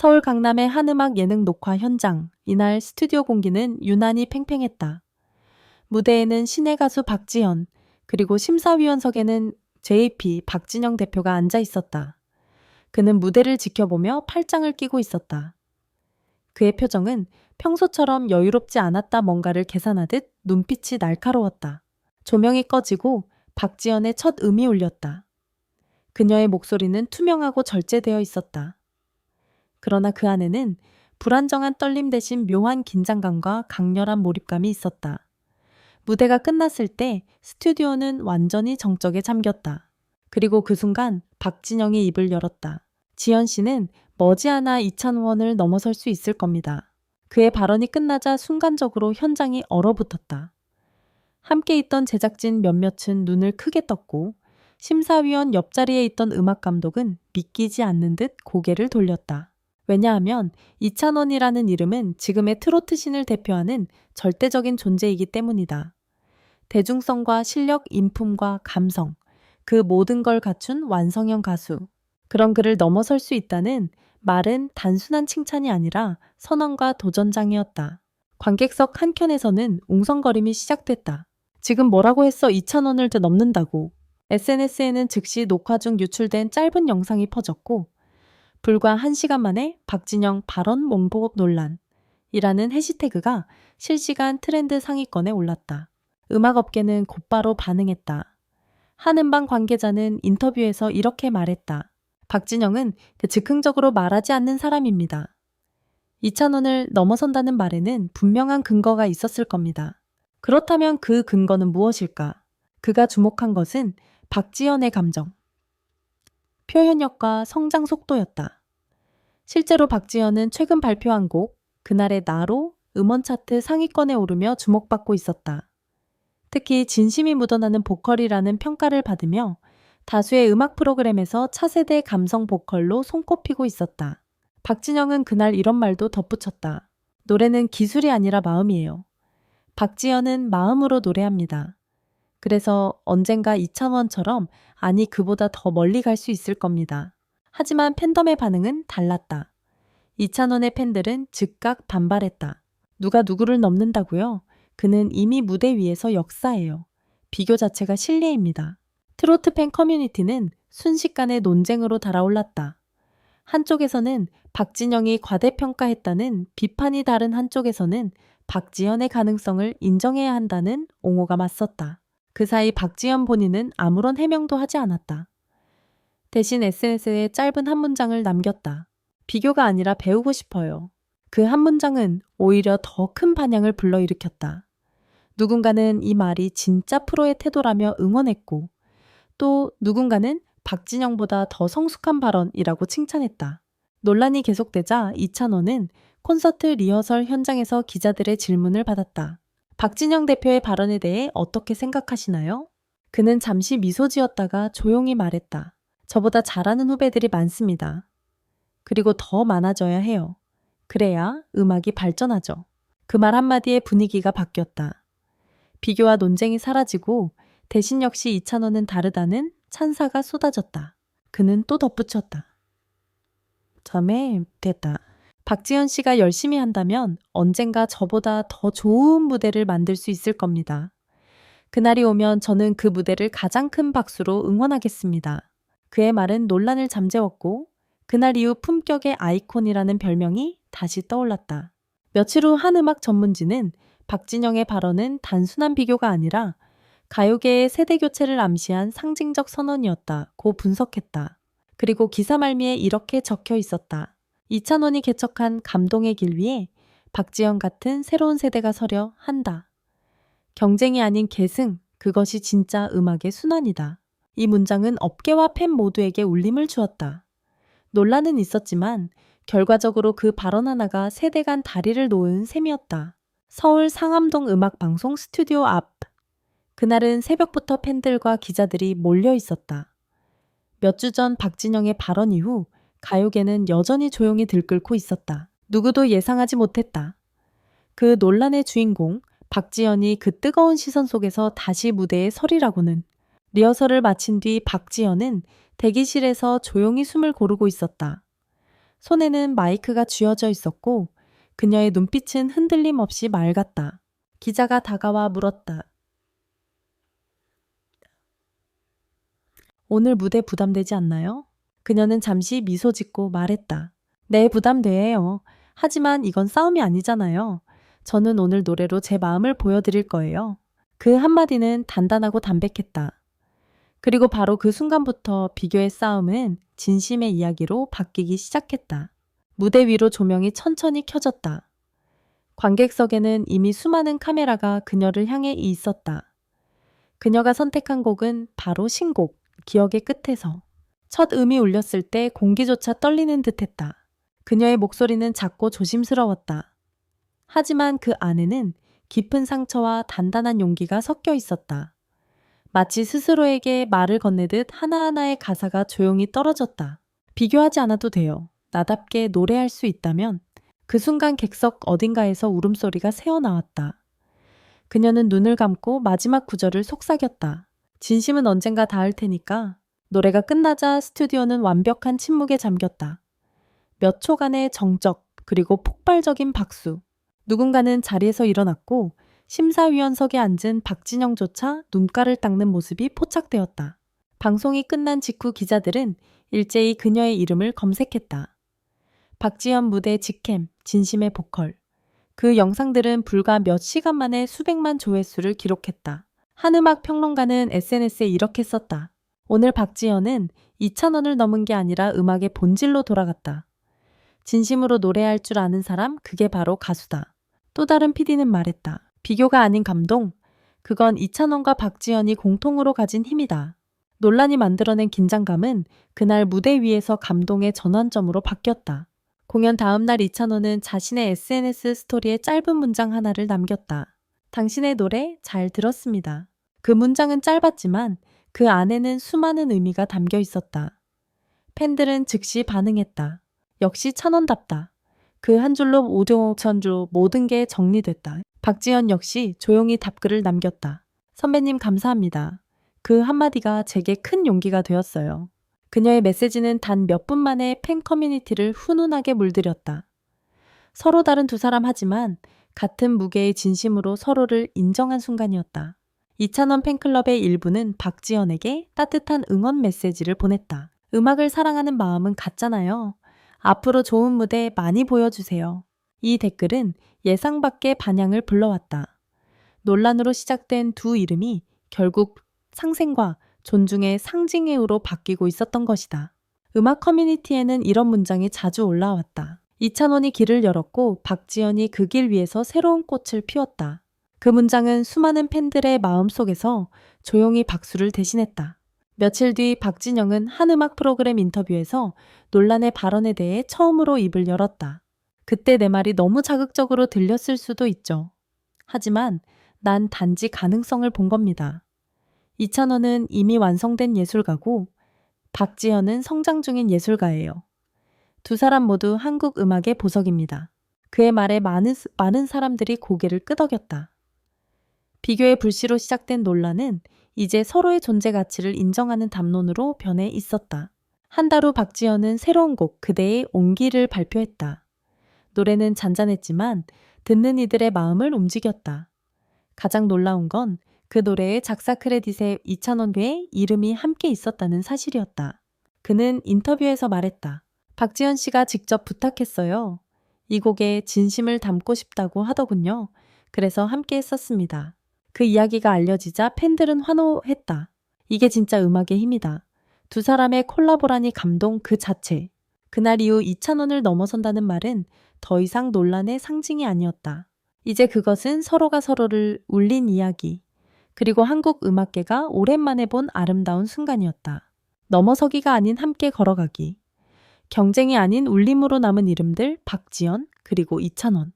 서울 강남의 한음악 예능 녹화 현장. 이날 스튜디오 공기는 유난히 팽팽했다. 무대에는 신의 가수 박지현, 그리고 심사위원석에는 JP 박진영 대표가 앉아 있었다. 그는 무대를 지켜보며 팔짱을 끼고 있었다. 그의 표정은 평소처럼 여유롭지 않았다. 뭔가를 계산하듯 눈빛이 날카로웠다. 조명이 꺼지고 박지현의 첫 음이 울렸다. 그녀의 목소리는 투명하고 절제되어 있었다. 그러나 그 안에는 불안정한 떨림 대신 묘한 긴장감과 강렬한 몰입감이 있었다. 무대가 끝났을 때 스튜디오는 완전히 정적에 잠겼다. 그리고 그 순간 박진영이 입을 열었다. 지연 씨는 머지않아 이찬원을 넘어설 수 있을 겁니다. 그의 발언이 끝나자 순간적으로 현장이 얼어붙었다. 함께 있던 제작진 몇몇은 눈을 크게 떴고 심사위원 옆자리에 있던 음악 감독은 믿기지 않는 듯 고개를 돌렸다. 왜냐하면 이찬원이라는 이름은 지금의 트로트 씬을 대표하는 절대적인 존재이기 때문이다. 대중성과 실력, 인품과 감성, 그 모든 걸 갖춘 완성형 가수. 그런 그를 넘어설 수 있다는 말은 단순한 칭찬이 아니라 선언과 도전장이었다. 관객석 한켠에서는 웅성거림이 시작됐다. 지금 뭐라고 했어? 이찬원을 더 넘는다고. SNS에는 즉시 녹화 중 유출된 짧은 영상이 퍼졌고 불과 1시간 만에 박진영 발언 몽보 논란이라는 해시태그가 실시간 트렌드 상위권에 올랐다. 음악업계는 곧바로 반응했다. 한음방 관계자는 인터뷰에서 이렇게 말했다. 박진영은 즉흥적으로 말하지 않는 사람입니다. 이찬원을 넘어선다는 말에는 분명한 근거가 있었을 겁니다. 그렇다면 그 근거는 무엇일까? 그가 주목한 것은 박지현의 감정, 표현력과 성장 속도였다. 실제로 박지현은 최근 발표한 곡 그날의 나로 음원 차트 상위권에 오르며 주목받고 있었다. 특히 진심이 묻어나는 보컬이라는 평가를 받으며 다수의 음악 프로그램에서 차세대 감성 보컬로 손꼽히고 있었다. 박진영은 그날 이런 말도 덧붙였다. 노래는 기술이 아니라 마음이에요. 박지현은 마음으로 노래합니다. 그래서 언젠가 이찬원처럼 아니 그보다 더 멀리 갈 수 있을 겁니다. 하지만 팬덤의 반응은 달랐다. 이찬원의 팬들은 즉각 반발했다. 누가 누구를 넘는다고요? 그는 이미 무대 위에서 역사예요. 비교 자체가 실례입니다. 트로트 팬 커뮤니티는 순식간에 논쟁으로 달아올랐다. 한쪽에서는 박진영이 과대평가했다는 비판이 다른 한쪽에서는 박지현의 가능성을 인정해야 한다는 옹호가 맞섰다. 그 사이 박지현 본인은 아무런 해명도 하지 않았다. 대신 SNS에 짧은 한 문장을 남겼다. 비교가 아니라 배우고 싶어요. 그 한 문장은 오히려 더 큰 반향을 불러일으켰다. 누군가는 이 말이 진짜 프로의 태도라며 응원했고 또 누군가는 박진영보다 더 성숙한 발언이라고 칭찬했다. 논란이 계속되자 이찬원은 콘서트 리허설 현장에서 기자들의 질문을 받았다. 박진영 대표의 발언에 대해 어떻게 생각하시나요? 그는 잠시 미소 지었다가 조용히 말했다. 저보다 잘하는 후배들이 많습니다. 그리고 더 많아져야 해요. 그래야 음악이 발전하죠. 그 말 한마디에 분위기가 바뀌었다. 비교와 논쟁이 사라지고 대신 역시 이찬원은 다르다는 찬사가 쏟아졌다. 그는 또 덧붙였다. 됐다. 박지현 씨가 열심히 한다면 언젠가 저보다 더 좋은 무대를 만들 수 있을 겁니다. 그날이 오면 저는 그 무대를 가장 큰 박수로 응원하겠습니다. 그의 말은 논란을 잠재웠고 그날 이후 품격의 아이콘이라는 별명이 다시 떠올랐다. 며칠 후 한음악 전문지는 박진영의 발언은 단순한 비교가 아니라 가요계의 세대 교체를 암시한 상징적 선언이었다고 분석했다. 그리고 기사 말미에 이렇게 적혀 있었다. 이찬원이 개척한 감동의 길 위에 박지현 같은 새로운 세대가 서려 한다. 경쟁이 아닌 계승, 그것이 진짜 음악의 순환이다. 이 문장은 업계와 팬 모두에게 울림을 주었다. 논란은 있었지만 결과적으로 그 발언 하나가 세대 간 다리를 놓은 셈이었다. 서울 상암동 음악방송 스튜디오 앞. 그날은 새벽부터 팬들과 기자들이 몰려 있었다. 몇 주 전 박진영의 발언 이후 가요계는 여전히 조용히 들끓고 있었다. 누구도 예상하지 못했다. 그 논란의 주인공 박지현이 그 뜨거운 시선 속에서 다시 무대에 서리라고는. 리허설을 마친 뒤 박지현은 대기실에서 조용히 숨을 고르고 있었다. 손에는 마이크가 쥐어져 있었고 그녀의 눈빛은 흔들림 없이 맑았다. 기자가 다가와 물었다. 오늘 무대 부담되지 않나요? 그녀는 잠시 미소 짓고 말했다. 네, 부담돼요. 하지만 이건 싸움이 아니잖아요. 저는 오늘 노래로 제 마음을 보여드릴 거예요. 그 한마디는 단단하고 담백했다. 그리고 바로 그 순간부터 비교의 싸움은 진심의 이야기로 바뀌기 시작했다. 무대 위로 조명이 천천히 켜졌다. 관객석에는 이미 수많은 카메라가 그녀를 향해 있었다. 그녀가 선택한 곡은 바로 신곡, 기억의 끝에서. 첫 음이 울렸을 때 공기조차 떨리는 듯했다. 그녀의 목소리는 작고 조심스러웠다. 하지만 그 안에는 깊은 상처와 단단한 용기가 섞여 있었다. 마치 스스로에게 말을 건네듯 하나하나의 가사가 조용히 떨어졌다. 비교하지 않아도 돼요. 나답게 노래할 수 있다면. 그 순간 객석 어딘가에서 울음소리가 새어나왔다. 그녀는 눈을 감고 마지막 구절을 속삭였다. 진심은 언젠가 닿을 테니까. 노래가 끝나자 스튜디오는 완벽한 침묵에 잠겼다. 몇 초간의 정적, 그리고 폭발적인 박수. 누군가는 자리에서 일어났고 심사위원석에 앉은 박진영조차 눈가를 닦는 모습이 포착되었다. 방송이 끝난 직후 기자들은 일제히 그녀의 이름을 검색했다. 박지현 무대 직캠, 진심의 보컬. 그 영상들은 불과 몇 시간 만에 수백만 조회수를 기록했다. 한음악 평론가는 SNS에 이렇게 썼다. 오늘 박지현은 2,000원을 넘은 게 아니라 음악의 본질로 돌아갔다. 진심으로 노래할 줄 아는 사람, 그게 바로 가수다. 또 다른 PD는 말했다. 비교가 아닌 감동. 그건 2,000원과 박지현이 공통으로 가진 힘이다. 논란이 만들어낸 긴장감은 그날 무대 위에서 감동의 전환점으로 바뀌었다. 공연 다음 날 2,000원은 자신의 SNS 스토리에 짧은 문장 하나를 남겼다. 당신의 노래 잘 들었습니다. 그 문장은 짧았지만 그 안에는 수많은 의미가 담겨 있었다. 팬들은 즉시 반응했다. 역시 1,000원답다. 그 한 줄로 5,5천주 모든 게 정리됐다. 박지현 역시 조용히 답글을 남겼다. 선배님 감사합니다. 그 한마디가 제게 큰 용기가 되었어요. 그녀의 메시지는 단 몇 분 만에 팬 커뮤니티를 훈훈하게 물들였다. 서로 다른 두 사람 하지만 같은 무게의 진심으로 서로를 인정한 순간이었다. 2,000원 팬클럽의 일부는 박지현에게 따뜻한 응원 메시지를 보냈다. 음악을 사랑하는 마음은 같잖아요. 앞으로 좋은 무대 많이 보여주세요. 이 댓글은 예상 밖의 반향을 불러왔다. 논란으로 시작된 두 이름이 결국 상생과 존중의 상징으로 바뀌고 있었던 것이다. 음악 커뮤니티에는 이런 문장이 자주 올라왔다. 2,000원이 길을 열었고 박지현이 그 길 위에서 새로운 꽃을 피웠다. 그 문장은 수많은 팬들의 마음속에서 조용히 박수를 대신했다. 며칠 뒤 박진영은 한 음악 프로그램 인터뷰에서 논란의 발언에 대해 처음으로 입을 열었다. 그때 내 말이 너무 자극적으로 들렸을 수도 있죠. 하지만 난 단지 가능성을 본 겁니다. 2,000원은 이미 완성된 예술가고 박지현은 성장 중인 예술가예요. 두 사람 모두 한국 음악의 보석입니다. 그의 말에 많은 사람들이 고개를 끄덕였다. 비교의 불씨로 시작된 논란은 이제 서로의 존재 가치를 인정하는 담론으로 변해 있었다. 한 달 후 박지현은 새로운 곡 그대의 온기를 발표했다. 노래는 잔잔했지만 듣는 이들의 마음을 움직였다. 가장 놀라운 건 그 노래의 작사 크레딧에 2,000원 외에 이름이 함께 있었다는 사실이었다. 그는 인터뷰에서 말했다. 박지현 씨가 직접 부탁했어요. 이 곡에 진심을 담고 싶다고 하더군요. 그래서 함께 했었습니다. 그 이야기가 알려지자 팬들은 환호했다. 이게 진짜 음악의 힘이다. 두 사람의 콜라보라니 감동 그 자체. 그날 이후 2,000원을 넘어선다는 말은 더 이상 논란의 상징이 아니었다. 이제 그것은 서로가 서로를 울린 이야기. 그리고 한국 음악계가 오랜만에 본 아름다운 순간이었다. 넘어서기가 아닌 함께 걸어가기. 경쟁이 아닌 울림으로 남은 이름들 박지현 그리고 2,000원.